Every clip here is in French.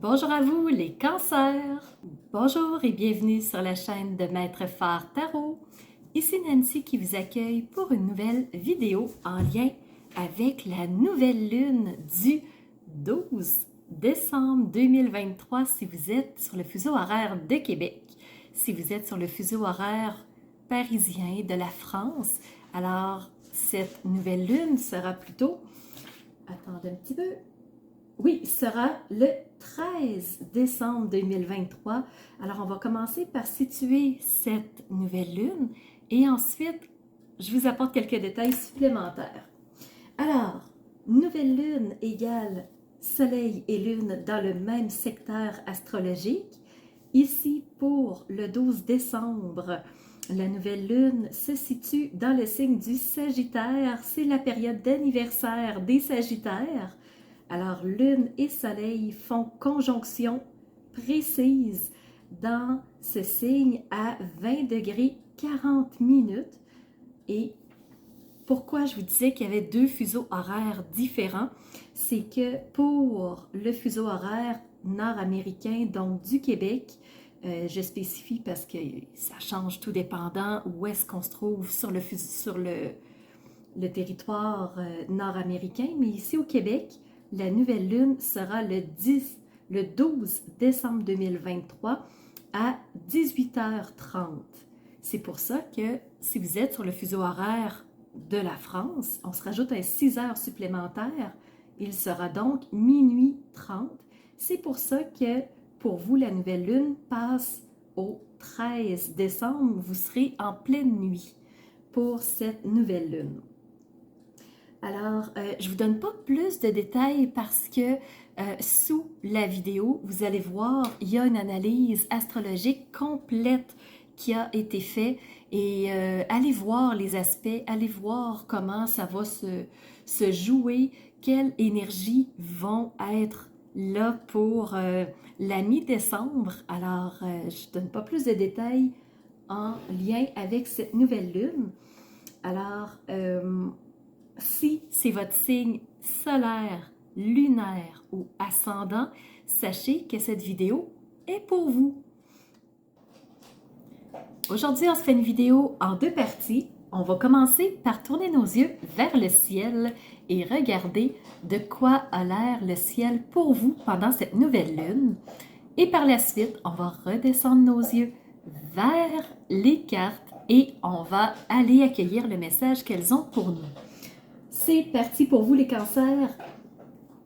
Bonjour à vous les cancers! Bonjour et bienvenue sur la chaîne de Maître Phare Tarot. Ici Nancy qui vous accueille pour une nouvelle vidéo en lien avec la nouvelle lune du 12 décembre 2023 si vous êtes sur le fuseau horaire de Québec. Si vous êtes sur le fuseau horaire parisien de la France, alors cette nouvelle lune sera plutôt... Attendez un petit peu... Oui, sera le 13 décembre 2023. Alors, on va commencer par situer cette nouvelle lune et ensuite, je vous apporte quelques détails supplémentaires. Alors, nouvelle lune égale soleil et lune dans le même secteur astrologique. Ici, pour le 12 décembre, la nouvelle lune se situe dans le signe du Sagittaire. C'est la période d'anniversaire des Sagittaires. Alors, lune et soleil font conjonction précise dans ce signe à 20 degrés 40 minutes. Et pourquoi je vous disais qu'il y avait deux fuseaux horaires différents, c'est que pour le fuseau horaire nord-américain, donc du Québec, je spécifie parce que ça change tout dépendant où est-ce qu'on se trouve sur le territoire nord-américain, mais ici au Québec, la nouvelle lune sera le 12 décembre 2023 à 18h30. C'est pour ça que si vous êtes sur le fuseau horaire de la France, on se rajoute un 6 heures supplémentaires. Il sera donc minuit 30. C'est pour ça que pour vous, la nouvelle lune passe au 13 décembre. Vous serez en pleine nuit pour cette nouvelle lune. Alors, je ne vous donne pas plus de détails parce que sous la vidéo, vous allez voir, il y a une analyse astrologique complète qui a été faite et allez voir les aspects, allez voir comment ça va se jouer, quelles énergies vont être là pour la mi-décembre. Alors, je ne donne pas plus de détails en lien avec cette nouvelle lune. Alors, si c'est votre signe solaire, lunaire ou ascendant, sachez que cette vidéo est pour vous. Aujourd'hui, on se fait une vidéo en deux parties. On va commencer par tourner nos yeux vers le ciel et regarder de quoi a l'air le ciel pour vous pendant cette nouvelle lune. Et par la suite, on va redescendre nos yeux vers les cartes et on va aller accueillir le message qu'elles ont pour nous. C'est parti pour vous les cancers.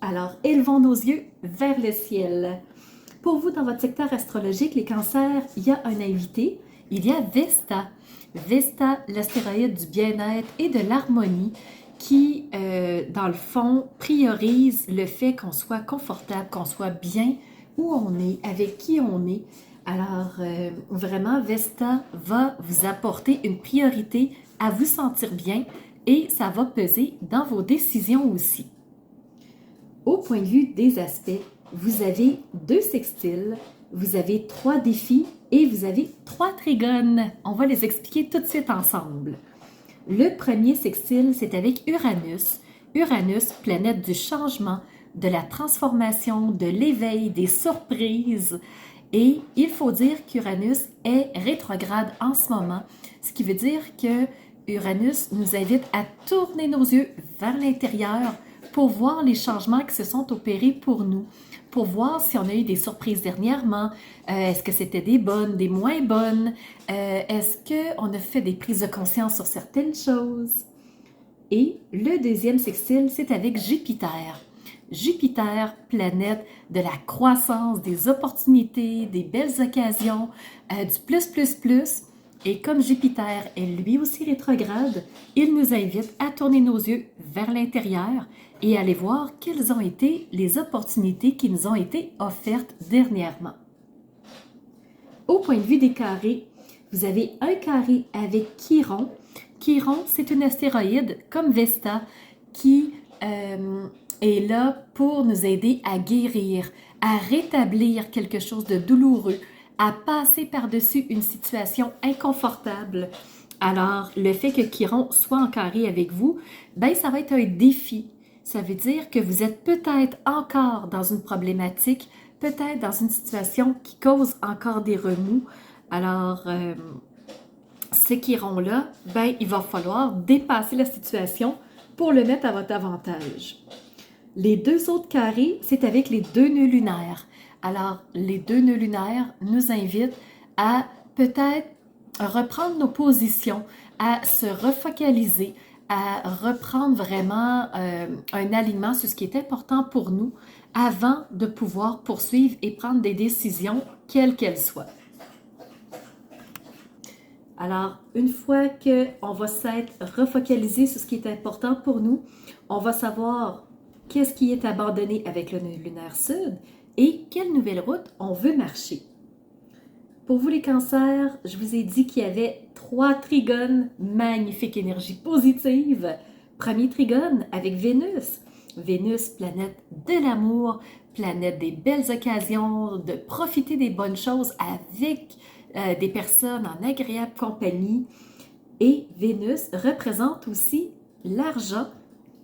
Alors, élevons nos yeux vers le ciel. Pour vous, dans votre secteur astrologique, les cancers, il y a un invité. Il y a Vesta. Vesta, l'astéroïde du bien-être et de l'harmonie qui, dans le fond, priorise le fait qu'on soit confortable, qu'on soit bien où on est, avec qui on est. Alors, vraiment, Vesta va vous apporter une priorité à vous sentir bien et ça va peser dans vos décisions aussi. Au point de vue des aspects, vous avez deux sextiles, vous avez trois défis et vous avez trois trigones. On va les expliquer tout de suite ensemble. Le premier sextile, c'est avec Uranus. Uranus, planète du changement, de la transformation, de l'éveil, des surprises. Et il faut dire qu'Uranus est rétrograde en ce moment, ce qui veut dire que Uranus nous invite à tourner nos yeux vers l'intérieur pour voir les changements qui se sont opérés pour nous, pour voir si on a eu des surprises dernièrement, est-ce que c'était des bonnes, des moins bonnes, est-ce qu'on a fait des prises de conscience sur certaines choses. Et le deuxième sextile, c'est avec Jupiter. Jupiter, planète de la croissance, des opportunités, des belles occasions, du plus. Et comme Jupiter est lui aussi rétrograde, il nous invite à tourner nos yeux vers l'intérieur et aller voir quelles ont été les opportunités qui nous ont été offertes dernièrement. Au point de vue des carrés, vous avez un carré avec Chiron. Chiron, c'est une astéroïde comme Vesta qui est là pour nous aider à guérir, à rétablir quelque chose de douloureux, à passer par-dessus une situation inconfortable. Alors, le fait que Chiron soit en carré avec vous, ben ça va être un défi. Ça veut dire que vous êtes peut-être encore dans une problématique peut-être dans une situation qui cause encore des remous. Alors, ceux qui iront là, ben, il va falloir dépasser la situation pour le mettre à votre avantage. Les deux autres carrés, c'est avec les deux nœuds lunaires. Alors, les deux nœuds lunaires nous invitent à peut-être reprendre nos positions, à se refocaliser, à reprendre vraiment un alignement sur ce qui est important pour nous avant de pouvoir poursuivre et prendre des décisions, quelles qu'elles soient. Alors, une fois qu'on va s'être refocalisé sur ce qui est important pour nous, on va savoir qu'est-ce qui est abandonné avec le nœud lunaire sud et quelle nouvelle route on veut marcher. Pour vous les cancers, je vous ai dit qu'il y avait 3 trigones, magnifique énergie positive. Premier trigone avec Vénus. Vénus, planète de l'amour, planète des belles occasions, de profiter des bonnes choses avec des personnes en agréable compagnie. Et Vénus représente aussi l'argent,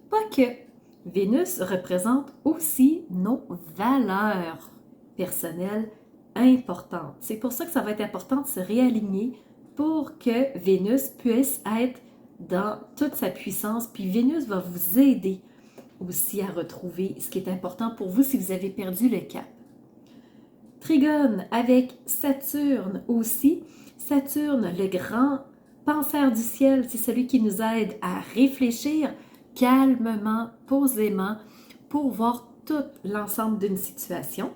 pas que. Vénus représente aussi nos valeurs personnelles importantes. C'est pour ça que ça va être important de se réaligner pour que Vénus puisse être dans toute sa puissance. Puis Vénus va vous aider aussi à retrouver ce qui est important pour vous si vous avez perdu le cap. Trigone avec Saturne aussi. Saturne, le grand penseur du ciel, c'est celui qui nous aide à réfléchir calmement, posément, pour voir tout l'ensemble d'une situation.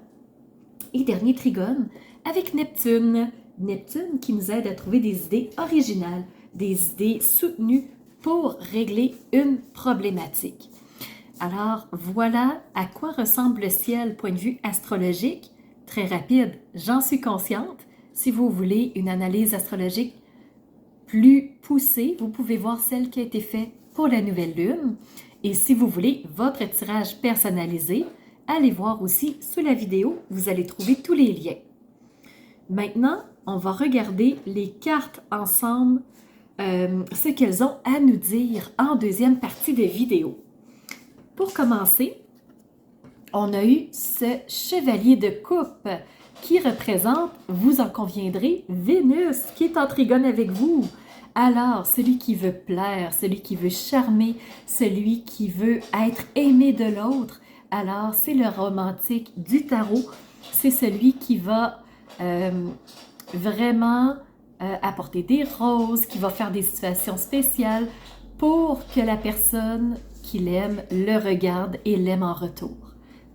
Et dernier trigone avec Neptune. Neptune qui nous aide à trouver des idées originales, des idées soutenues pour régler une problématique. Alors, voilà à quoi ressemble le ciel, point de vue astrologique. Très rapide, j'en suis consciente. Si vous voulez une analyse astrologique plus poussée, vous pouvez voir celle qui a été faite pour la nouvelle lune. Et si vous voulez votre tirage personnalisé, allez voir aussi sous la vidéo, vous allez trouver tous les liens. Maintenant, on va regarder les cartes ensemble, ce qu'elles ont à nous dire en deuxième partie de vidéo. Pour commencer, on a eu ce chevalier de coupe qui représente, vous en conviendrez, Vénus qui est en trigone avec vous. Alors, celui qui veut plaire, celui qui veut charmer, celui qui veut être aimé de l'autre, alors c'est le romantique du tarot. C'est celui qui va vraiment apporter des roses, qui va faire des situations spéciales pour que la personne qu'il aime le regarde et l'aime en retour.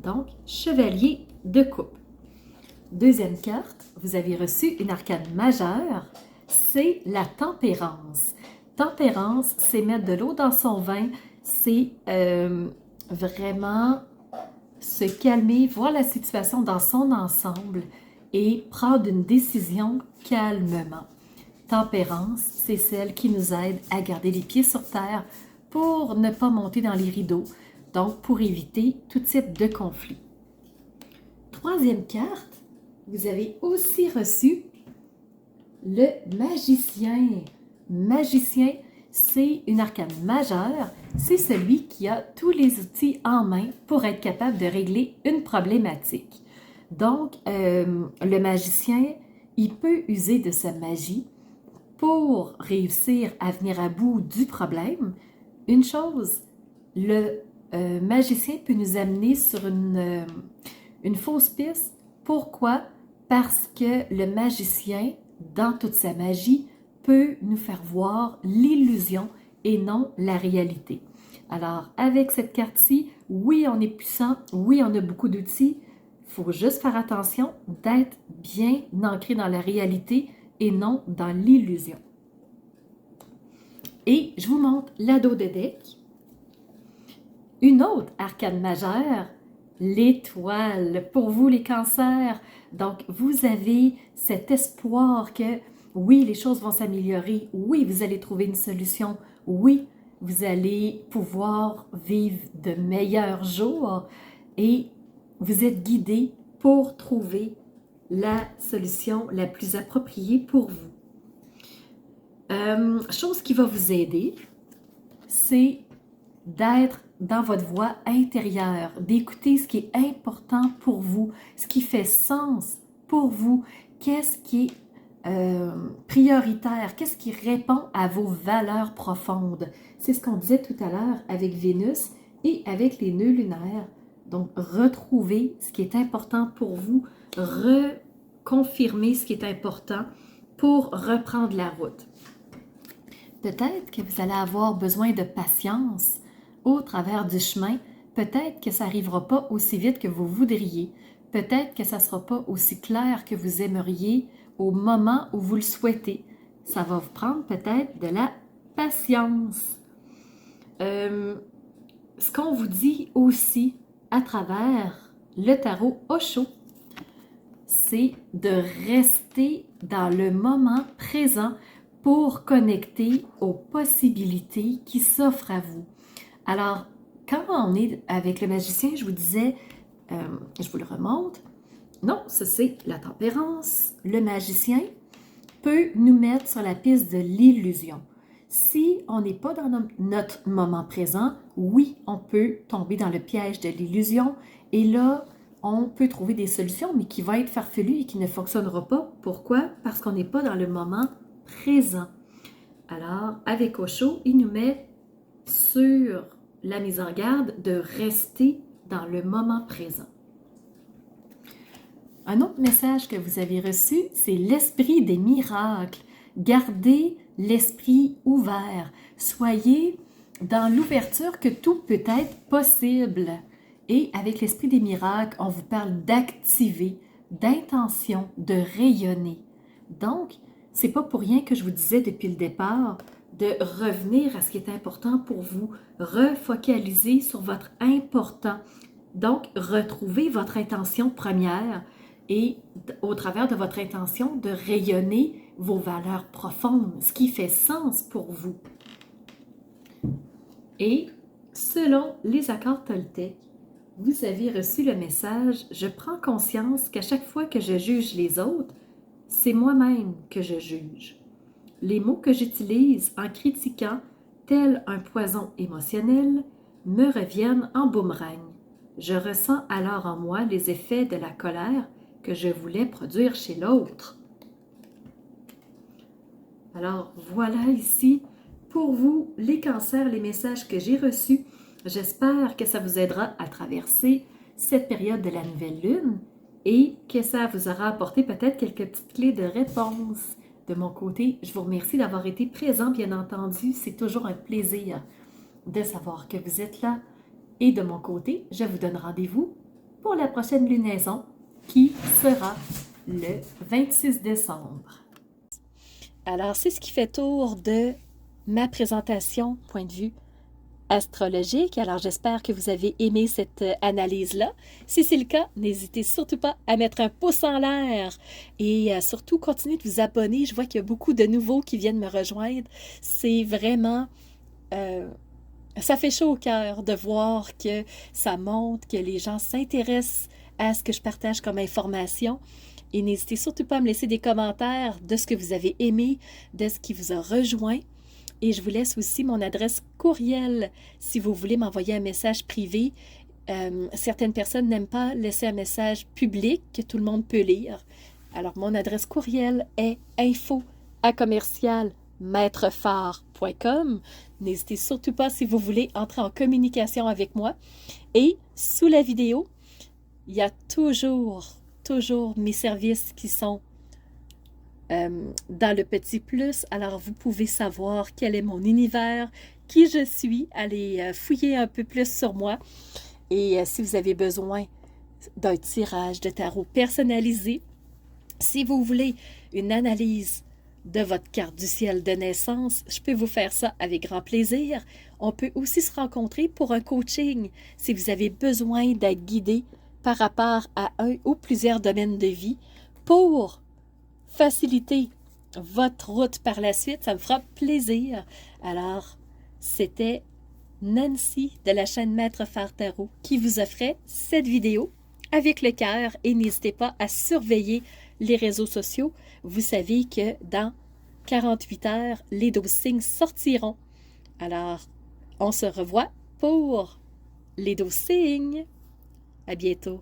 Donc, chevalier de coupe. Deuxième carte, vous avez reçu une arcane majeure, c'est la tempérance. Tempérance, c'est mettre de l'eau dans son vin, c'est vraiment se calmer, voir la situation dans son ensemble et prendre une décision calmement. Tempérance, c'est celle qui nous aide à garder les pieds sur terre pour ne pas monter dans les rideaux, donc pour éviter tout type de conflit. Troisième carte, vous avez aussi reçu le magicien. Magicien, c'est une arcane majeure, c'est celui qui a tous les outils en main pour être capable de régler une problématique. Donc, le magicien, il peut user de sa magie pour réussir à venir à bout du problème. Une chose, le magicien peut nous amener sur une fausse piste. Pourquoi? Parce que le magicien, dans toute sa magie, peut nous faire voir l'illusion et non la réalité. Alors, avec cette carte-ci, oui, on est puissant, oui, on a beaucoup d'outils, il faut juste faire attention d'être bien ancré dans la réalité et non dans l'illusion. Et je vous montre l'ado de deck. Une autre arcane majeure, l'étoile. Pour vous, les cancers, donc vous avez cet espoir que oui, les choses vont s'améliorer, oui, vous allez trouver une solution, oui, vous allez pouvoir vivre de meilleurs jours et vous êtes guidé pour trouver la solution la plus appropriée pour vous. Chose qui va vous aider, c'est d'être dans votre voix intérieure, d'écouter ce qui est important pour vous, ce qui fait sens pour vous, qu'est-ce qui est prioritaire, qu'est-ce qui répond à vos valeurs profondes. C'est ce qu'on disait tout à l'heure avec Vénus et avec les nœuds lunaires. Donc, retrouvez ce qui est important pour vous, reconfirmer ce qui est important pour reprendre la route. Peut-être que vous allez avoir besoin de patience au travers du chemin. Peut-être que ça n'arrivera pas aussi vite que vous voudriez. Peut-être que ça ne sera pas aussi clair que vous aimeriez au moment où vous le souhaitez. Ça va vous prendre peut-être de la patience. Ce qu'on vous dit aussi à travers le tarot Osho, c'est de rester dans le moment présent pour connecter aux possibilités qui s'offrent à vous. Alors, quand on est avec le magicien, je vous disais, je vous le remonte, non, ça c'est la tempérance. Le magicien peut nous mettre sur la piste de l'illusion. Si on n'est pas dans notre moment présent, oui, on peut tomber dans le piège de l'illusion et là, on peut trouver des solutions, mais qui vont être farfelues et qui ne fonctionneront pas. Pourquoi? Parce qu'on n'est pas dans le moment présent. Alors, avec Osho, il nous met sur la mise en garde de rester dans le moment présent. Un autre message que vous avez reçu, c'est l'esprit des miracles. Gardez l'esprit ouvert. Soyez dans l'ouverture que tout peut être possible. Et avec l'esprit des miracles, on vous parle d'activer, d'intention, de rayonner. Donc, c'est pas pour rien que je vous disais depuis le départ de revenir à ce qui est important pour vous, refocaliser sur votre important. Donc, retrouvez votre intention première et au travers de votre intention, de rayonner vos valeurs profondes, ce qui fait sens pour vous. Et selon les accords Toltec, vous avez reçu le message « Je prends conscience qu'à chaque fois que je juge les autres, c'est moi-même que je juge. Les mots que j'utilise en critiquant, tel un poison émotionnel, me reviennent en boomerang. Je ressens alors en moi les effets de la colère que je voulais produire chez l'autre. » Alors voilà ici pour vous les cancers, les messages que j'ai reçus. J'espère que ça vous aidera à traverser cette période de la nouvelle lune et que ça vous aura apporté peut-être quelques petites clés de réponse. De mon côté, je vous remercie d'avoir été présent, bien entendu. C'est toujours un plaisir de savoir que vous êtes là. Et de mon côté, je vous donne rendez-vous pour la prochaine lunaison qui sera le 26 décembre. Alors, c'est ce qui fait tour de ma présentation, point de vue astrologique. Alors, j'espère que vous avez aimé cette analyse-là. Si c'est le cas, n'hésitez surtout pas à mettre un pouce en l'air et surtout continuez de vous abonner. Je vois qu'il y a beaucoup de nouveaux qui viennent me rejoindre. C'est vraiment... ça fait chaud au cœur de voir que ça monte, que les gens s'intéressent à ce que je partage comme information. Et n'hésitez surtout pas à me laisser des commentaires de ce que vous avez aimé, de ce qui vous a rejoint. Et je vous laisse aussi mon adresse courriel si vous voulez m'envoyer un message privé. Certaines personnes n'aiment pas laisser un message public que tout le monde peut lire. Alors, mon adresse courriel est info@commercialmaitrefort.com. N'hésitez surtout pas si vous voulez entrer en communication avec moi. Et sous la vidéo, il y a toujours mes services qui sont dans le petit plus. Alors, vous pouvez savoir quel est mon univers, qui je suis. Allez fouiller un peu plus sur moi. Et si vous avez besoin d'un tirage de tarot personnalisé, si vous voulez une analyse de votre carte du ciel de naissance, je peux vous faire ça avec grand plaisir. On peut aussi se rencontrer pour un coaching si vous avez besoin d'être guidé par rapport à un ou plusieurs domaines de vie pour faciliter votre route par la suite. Ça me fera plaisir. Alors, c'était Nancy de la chaîne Maître Phare Tarot qui vous offrait cette vidéo avec le cœur et n'hésitez pas à surveiller les réseaux sociaux. Vous savez que dans 48 heures, les 12 signes sortiront. Alors, on se revoit pour les 12 signes. À bientôt.